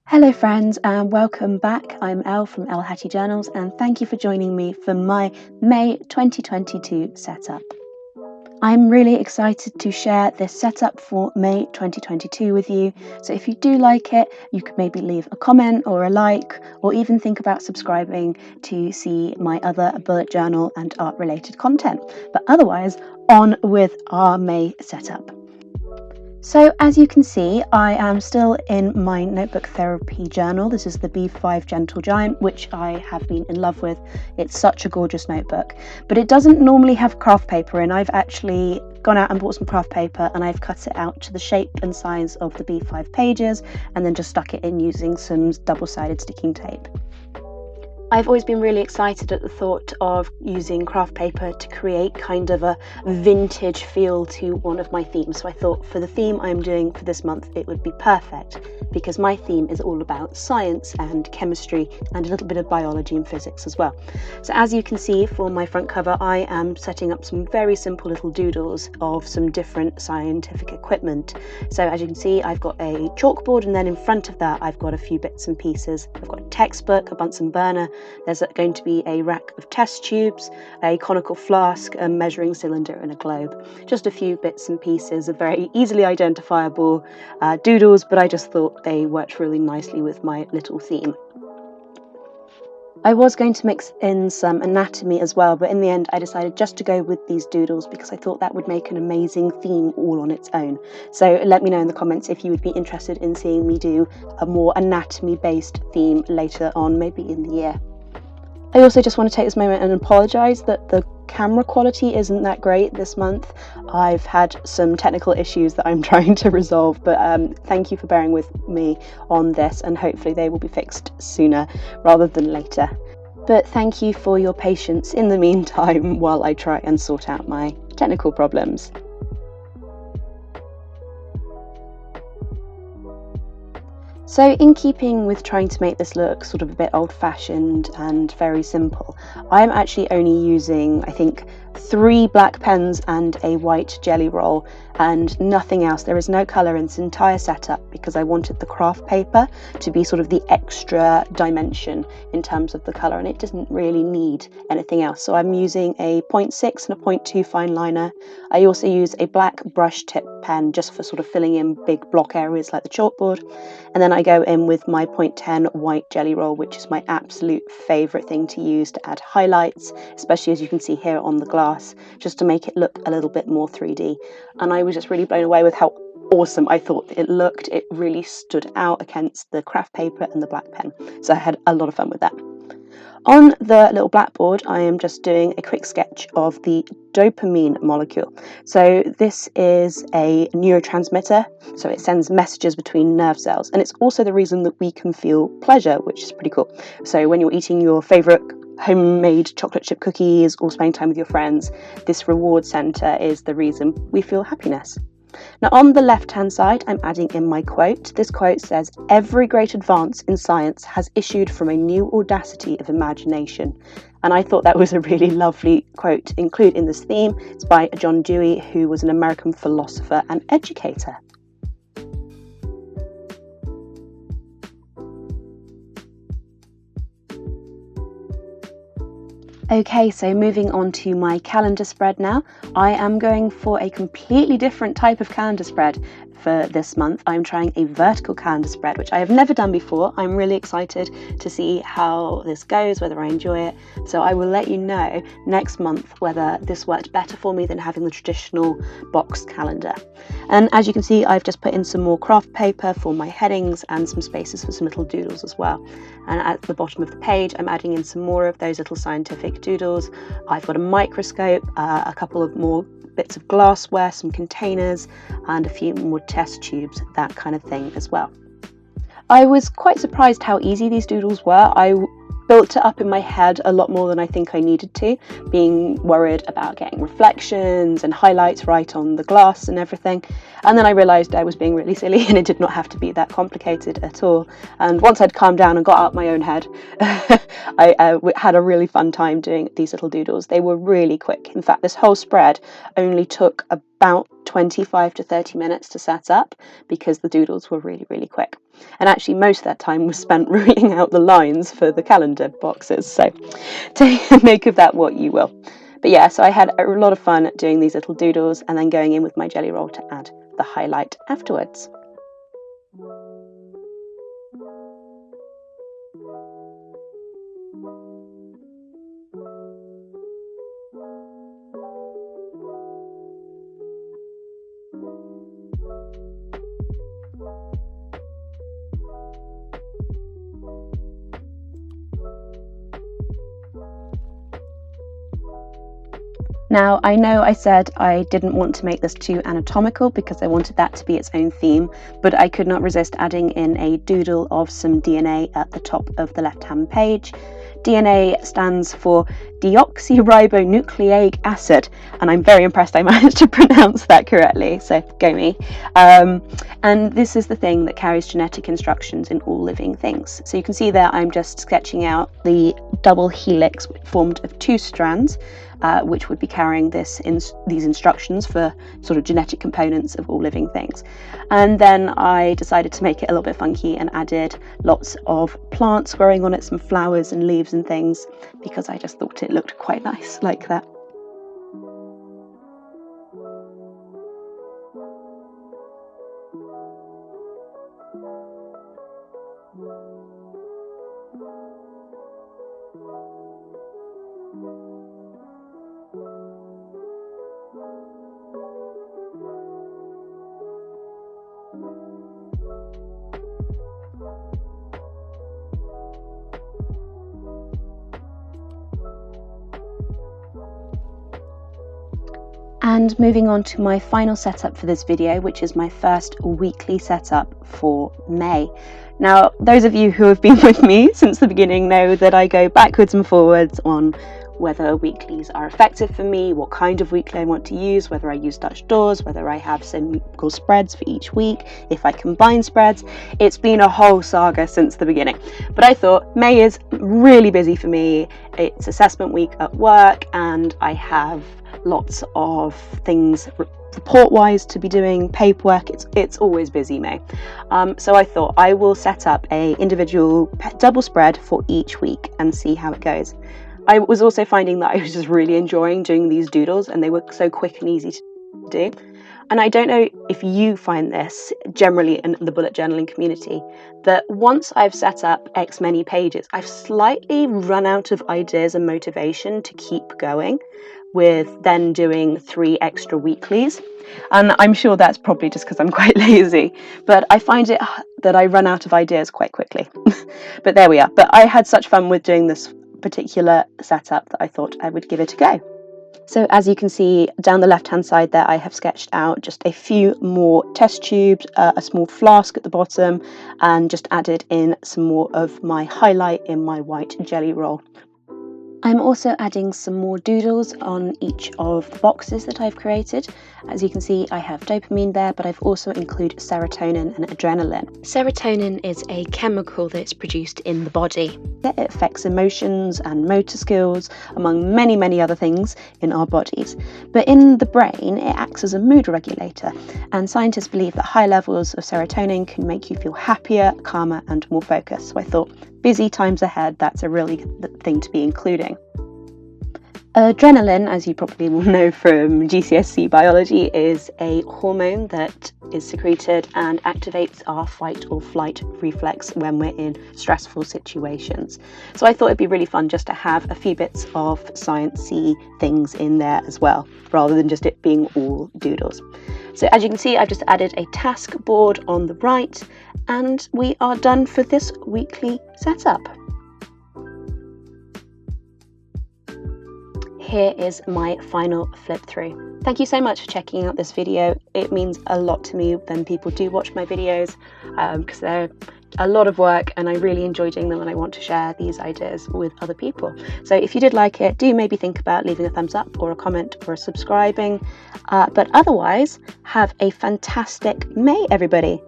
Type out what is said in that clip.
Hello friends and welcome back. I'm Elle from Elle Hattie Journals and thank you for joining me for my May 2022 setup. I'm really excited to share this setup for May 2022 with you, so if you do like it, you could maybe leave a comment or a like, or even think about subscribing to see my other bullet journal and art related content. But otherwise, on with our May setup. So as you can see, I am still in my notebook therapy journal. This is the B5 Gentle Giant, which I have been in love with. It's such a gorgeous notebook, but it doesn't normally have craft paper in. I've actually gone out and bought some craft paper and I've cut it out to the shape and size of the B5 pages and then just stuck it in using some double-sided sticking tape. I've always been really excited at the thought of using craft paper to create kind of a vintage feel to one of my themes. So I thought for the theme I'm doing for this month, it would be perfect because my theme is all about science and chemistry and a little bit of biology and physics as well. So as you can see for my front cover, I am setting up some very simple little doodles of some different scientific equipment. So as you can see, I've got a chalkboard and then in front of that, I've got a few bits and pieces. I've got a textbook, a Bunsen burner. There's going to be a rack of test tubes, a conical flask, a measuring cylinder and a globe. Just a few bits and pieces of very easily identifiable doodles, but I just thought they worked really nicely with my little theme. I was going to mix in some anatomy as well, but in the end I decided just to go with these doodles because I thought that would make an amazing theme all on its own. So let me know in the comments if you would be interested in seeing me do a more anatomy based theme later on, maybe in the year. I also just want to take this moment and apologise that the camera quality isn't that great this month. I've had some technical issues that I'm trying to resolve, but thank you for bearing with me on this and hopefully they will be fixed sooner rather than later. But thank you for your patience in the meantime while I try and sort out my technical problems. So in keeping with trying to make this look sort of a bit old-fashioned and very simple, I'm actually only using, I think, 3 black pens and a white jelly roll and nothing else. There is no colour in this entire setup because I wanted the craft paper to be sort of the extra dimension in terms of the colour, and it doesn't really need anything else. So I'm using a 0.6 and a 0.2 fine liner. I also use a black brush tip pen just for sort of filling in big block areas like the chalkboard, and then I go in with my 0.10 white jelly roll, which is my absolute favourite thing to use to add highlights, especially as you can see here on the glass, just to make it look a little bit more 3D. And I was just really blown away with how awesome I thought it looked. It really stood out against the craft paper and the black pen. So I had a lot of fun with that. On the little blackboard, I am just doing a quick sketch of the dopamine molecule. So this is a neurotransmitter, so it sends messages between nerve cells, and it's also the reason that we can feel pleasure, which is pretty cool. So when you're eating your favourite homemade chocolate chip cookies or spending time with your friends, this reward centre is the reason we feel happiness. Now on the left hand side, I'm adding in my quote. This quote says, "Every great advance in science has issued from a new audacity of imagination." And I thought that was a really lovely quote to include in this theme. It's by John Dewey, who was an American philosopher and educator. Okay, so moving on to my calendar spread now. I am going for a completely different type of calendar spread for this month. I'm trying a vertical calendar spread, which I have never done before. I'm really excited to see how this goes, whether I enjoy it. So I will let you know next month whether this worked better for me than having the traditional boxed calendar. And as you can see, I've just put in some more craft paper for my headings and some spaces for some little doodles as well. And at the bottom of the page, I'm adding in some more of those little scientific doodles. I've got a microscope, a couple of more bits of glassware, some containers, and a few more test tubes, that kind of thing as well. I was quite surprised how easy these doodles were. I built it up in my head a lot more than I think I needed to, being worried about getting reflections and highlights right on the glass and everything. And then I realised I was being really silly and it did not have to be that complicated at all. And once I'd calmed down and got out my own head, I had a really fun time doing these little doodles. They were really quick. In fact, this whole spread only took about 25 to 30 minutes to set up because the doodles were really, really quick. And actually most of that time was spent ruling out the lines for the calendar boxes. So make of that what you will. But yeah, so I had a lot of fun doing these little doodles and then going in with my jelly roll to add the highlight afterwards. Now, I know I said I didn't want to make this too anatomical because I wanted that to be its own theme, but I could not resist adding in a doodle of some DNA at the top of the left-hand page. DNA stands for deoxyribonucleic acid, and I'm very impressed I managed to pronounce that correctly, so go me. And this is the thing that carries genetic instructions in all living things. So you can see there I'm just sketching out the double helix formed of 2 strands, which would be carrying these instructions for sort of genetic components of all living things. And then I decided to make it a little bit funky and added lots of plants growing on it, some flowers and leaves and things, because I just thought it looked quite nice like that. And moving on to my final setup for this video, which is my first weekly setup for May. Now, those of you who have been with me since the beginning know that I go backwards and forwards on whether weeklies are effective for me, what kind of weekly I want to use, whether I use Dutch doors, whether I have single spreads for each week, if I combine spreads. It's been a whole saga since the beginning. But I thought May is really busy for me. It's assessment week at work and I have lots of things report-wise to be doing, paperwork. It's always busy, May. So I thought I will set up a individual double spread for each week and see how it goes. I was also finding that I was just really enjoying doing these doodles and they were so quick and easy to do. And I don't know if you find this generally in the bullet journaling community, that once I've set up X many pages, I've slightly run out of ideas and motivation to keep going with then doing 3 extra weeklies. And I'm sure that's probably just because I'm quite lazy, but I find it that I run out of ideas quite quickly. But there we are. But I had such fun with doing this particular setup that I thought I would give it a go. So as you can see down the left hand side there, I have sketched out just a few more test tubes, a small flask at the bottom, and just added in some more of my highlight in my white jelly roll. I'm also adding some more doodles on each of the boxes that I've created. As you can see, I have dopamine there, but I've also included serotonin and adrenaline. Serotonin is a chemical that's produced in the body. It affects emotions and motor skills, among many, many other things in our bodies. But in the brain, it acts as a mood regulator, and scientists believe that high levels of serotonin can make you feel happier, calmer, and more focused. So I thought, busy times ahead, that's a really good thing to be including. Adrenaline, as you probably will know from GCSE biology, is a hormone that is secreted and activates our fight or flight reflex when we're in stressful situations. So I thought it'd be really fun just to have a few bits of sciencey things in there as well, rather than just it being all doodles. So as you can see, I've just added a task board on the right, and we are done for this weekly setup. Here is my final flip through. Thank you so much for checking out this video. It means a lot to me when people do watch my videos, because they're a lot of work and I really enjoy doing them and I want to share these ideas with other people. So if you did like it, do maybe think about leaving a thumbs up or a comment or subscribing. But otherwise, have a fantastic May, everybody.